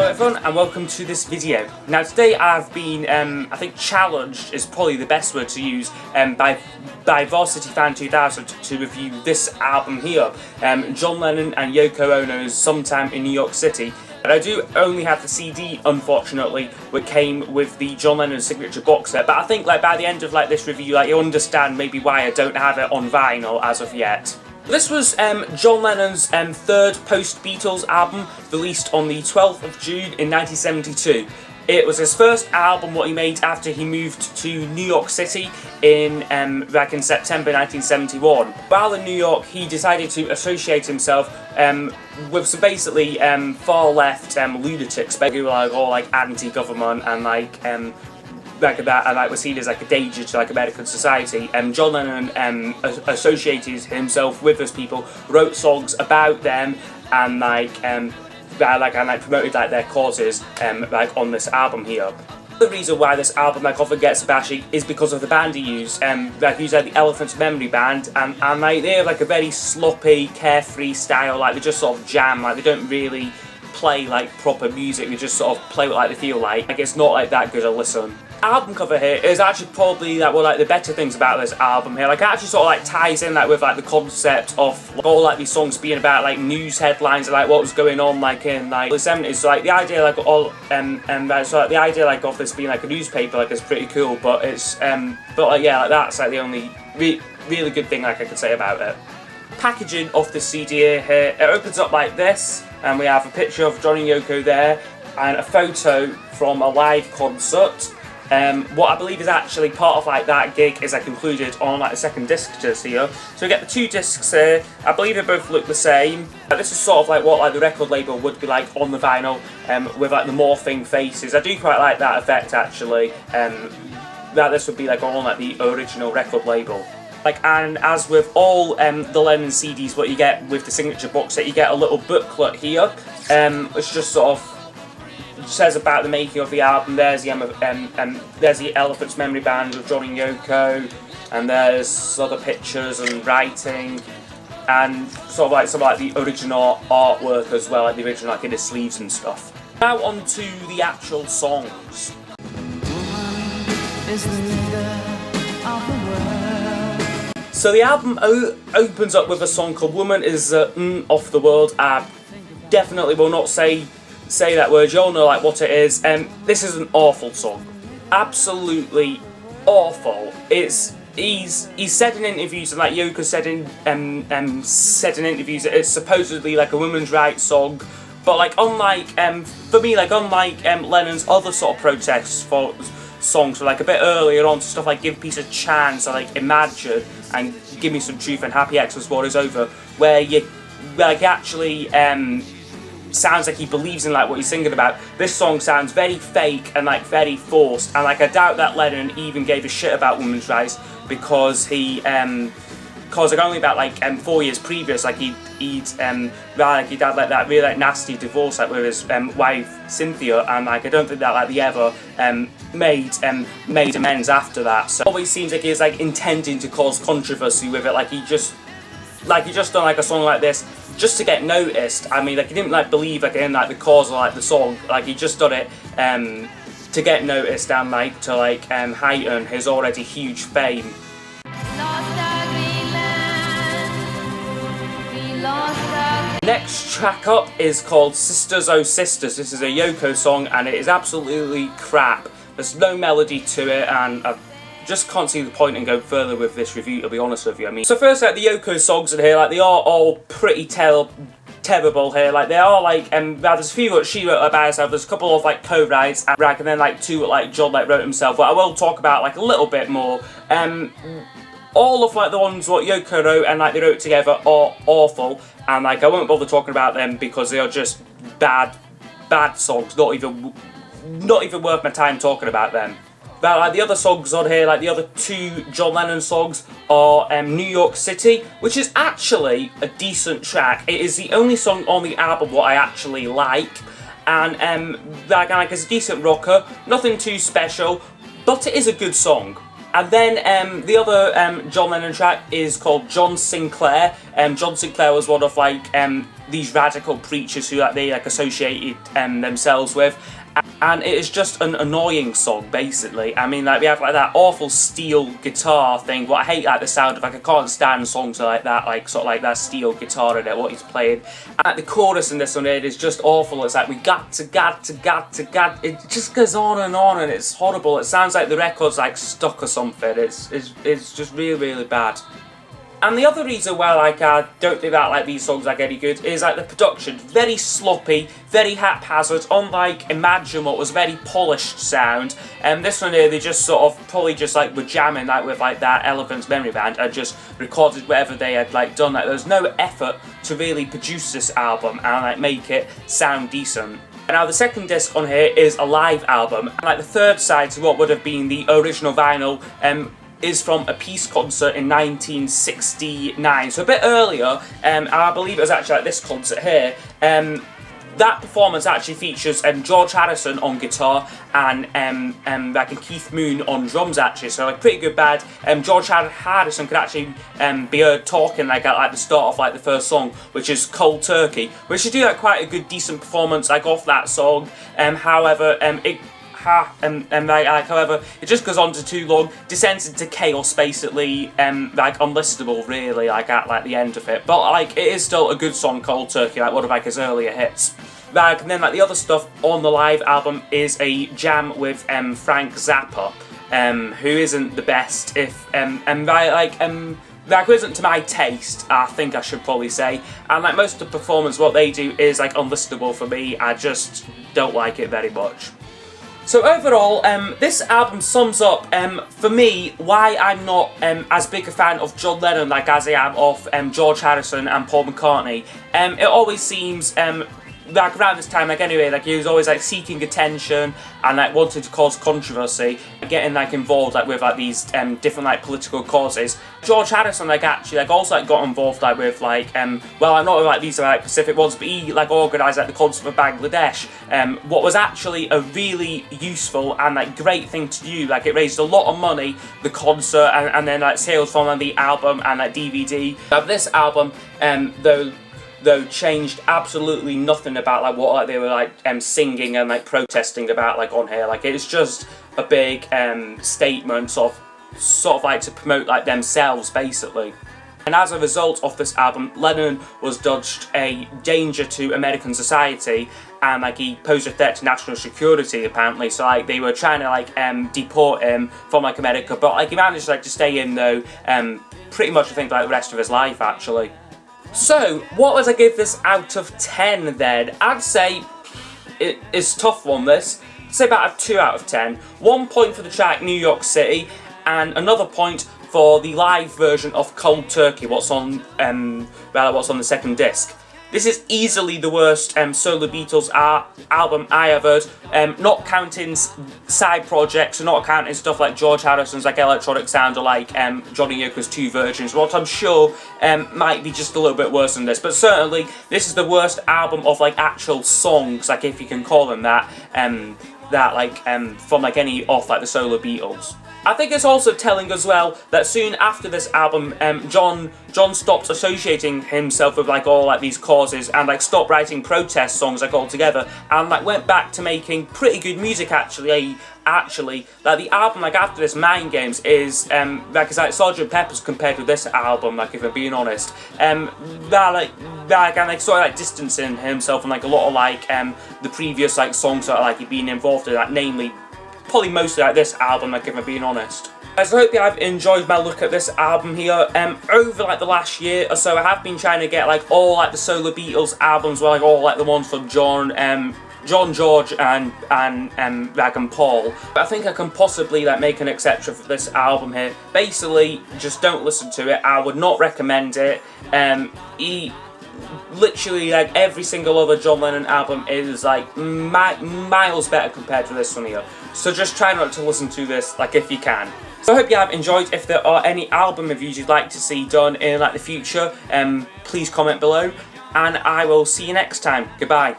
Hello everyone and welcome to this video. Now today I've been, I think challenged is probably the best word to use, by Varsity Fan 2000 to review this album here, John Lennon and Yoko Ono's Sometime in New York City. And I do only have the CD, unfortunately, which came with the John Lennon signature box set, but I think by the end of this review, you'll understand maybe why I don't have it on vinyl as of yet. This was John Lennon's third post-Beatles album, released on the 12th of June in 1972. It was his first album what he made after he moved to New York City in September 1971. While in New York, he decided to associate himself with some basically far-left lunatics, who were all anti-government and was seen as a danger to American society. John Lennon associated himself with those people, wrote songs about them, and promoted their causes on this album here. The reason why this album often gets a bashing is because of the band he used. He used the Elephant Memory Band, and they have a very sloppy, carefree style. They just sort of jam. They don't really play proper music. They just sort of play what they feel like. It's not that good a listen. Album cover here is actually probably one of the better things about this album here. It actually sort of ties in with the concept of all these songs being about news headlines and what was going on in the 70s. So the idea the idea of this being a newspaper is pretty cool. But it's that's the only really good thing I could say about it. Packaging of the CD here, it opens up like this, and we have a picture of John and Yoko there, and a photo from a live concert. What I believe is actually part of that gig is included on the second disc just here. So we get the two discs here. I believe they both look the same. This is sort of what the record label would be on the vinyl, with the morphing faces. I do quite like that effect actually. That this would be on the original record label. And as with all the Lennon CDs, what you get with the signature box set, you get a little booklet here, which just sort of says about the making of the album. There's the Elephant's Memory Band with John and Yoko, and there's other pictures and writing, and sort of some of the original artwork as well, the original in the sleeves and stuff. Now on to the actual songs. So the album opens up with a song called Woman is the Off the World. I definitely will not say that word, you all know what it is. This is an awful song. Absolutely awful. He's said in interviews, and Yoko said in interviews, that it's supposedly a women's rights song. But unlike for me, unlike Lennon's other sort of protest for songs, a bit earlier on, stuff Give Peace a Chance, or Imagine, and Give Me Some Truth, and Happy Xmas War Is Over, where he actually sounds he believes in what he's singing about. This song sounds very fake and very forced, and I doubt that Lennon even gave a shit about women's rights, because he only about 4 years previous he'd had that really nasty divorce with his wife Cynthia, and I don't think that they ever made amends after that. So it always seems he's intending to cause controversy with it. He just done a song like this just to get noticed. I mean, he didn't believe in the cause of the song. He just done it to get noticed and to heighten his already huge fame. Next track up is called Sisters Oh Sisters. This is a Yoko song, and it is absolutely crap. There's no melody to it, and I just can't see the point in going further with this review, to be honest with you. I mean, so first the Yoko songs in here, they are all pretty terrible here. They are there's a few that she wrote about herself. There's a couple of co-writes, and then two that John wrote himself. But I will talk about a little bit more. All of the ones what Yoko wrote and they wrote together are awful, and I won't bother talking about them because they are just bad songs. Not even worth my time talking about them. But the other songs on here, the other two John Lennon songs, are New York City, which is actually a decent track. It is the only song on the album what I actually like, and it's a decent rocker, nothing too special, but it is a good song. And then the other John Lennon track is called John Sinclair. John Sinclair was one of like these radical preachers who like they like associated themselves with. And it is just an annoying song, basically. I mean, like, we have, like, that awful steel guitar thing, but I hate, like, the sound of, like, I can't stand songs like that, like, sort of like that steel guitar in it, what he's playing. And, like, the chorus in this one, it is just awful. It's like, we got to, it just goes on, and it's horrible. It sounds like the record's, like, stuck or something. It's just really, really bad. And the other reason why like I don't think that like these songs are any good is like the production, very sloppy, very haphazard, unlike Imagine what was very polished sound. And this one here, they just sort of probably just like were jamming like with like that Elephant's Memory Band and just recorded whatever they had like done. Like there's no effort to really produce this album and like make it sound decent. And now the second disc on here is a live album, and like the third side to what would have been the original vinyl is from a peace concert in 1969, so a bit earlier. I believe it was actually at this concert here. That performance actually features George Harrison on guitar and like Keith Moon on drums actually, so like pretty good band. George Harrison could actually be heard talking like at like the start of like the first song, which is Cold Turkey, which should do like quite a good decent performance like off that song. However, however, it just goes on to too long, descends into chaos basically, like unlistenable really, like at like the end of it. But like it is still a good song, Cold Turkey, like one of like his earlier hits. Like, and then like the other stuff on the live album is a jam with Frank Zappa, who isn't the best if who isn't to my taste, I think I should probably say. And like most of the performance, what they do is like unlistenable for me. I just don't like it very much. So overall, this album sums up, for me, why I'm not as big a fan of John Lennon like as I am of George Harrison and Paul McCartney. It always seems like around this time, like anyway, like he was always like seeking attention and like wanted to cause controversy, getting like involved like with like these different like political causes. George Harrison like actually like also like got involved like with like well, I'm not like these are like specific ones, but he like organised like the concert for Bangladesh, what was actually a really useful and like great thing to do. Like it raised a lot of money, the concert, and then like sales from like, the album and like DVD. This album though changed absolutely nothing about like what like they were like singing and like protesting about like on here. Like it's just a big statement sort of like to promote like themselves basically. And as a result of this album, Lennon was judged a danger to American society, and like he posed a threat to national security apparently. So like they were trying to like deport him from like America, but like he managed like to stay in though pretty much I think like the rest of his life actually. So, what would I give this out of 10 then? I'd say it is a tough one, this. I'd say about a 2 out of 10. 1 point for the track New York City, and another point for the live version of Cold Turkey, what's on the second disc. This is easily the worst solo Beatles album I have heard, not counting side projects and not counting stuff like George Harrison's like electronic sound or like Johnny Yoko's Two Virgins, what I'm sure might be just a little bit worse than this. But certainly this is the worst album of like actual songs, like if you can call them that, from like any of like the solo Beatles. I think it's also telling as well that soon after this album, John stopped associating himself with like all like these causes and like stopped writing protest songs like altogether, and like went back to making pretty good music actually. Like the album like after this, Mind Games, is like it's like Sgt. Pepper's compared with this album, like if I'm being honest. And like sort of like distancing himself from like a lot of like the previous like songs that like he'd been involved in, like namely probably mostly like this album, like if I'm being honest. So I hope you have enjoyed my look at this album here. Over like the last year or so, I have been trying to get like all like the solo Beatles albums, well, like all like the ones from John, George, and Paul. But I think I can possibly like make an exception for this album here. Basically, just don't listen to it. I would not recommend it. Literally like every single other John Lennon album is like miles better compared to this one here. So just try not to listen to this like if you can. So I hope you have enjoyed. If there are any album reviews you'd like to see done in like the future, please comment below, and I will see you next time. Goodbye.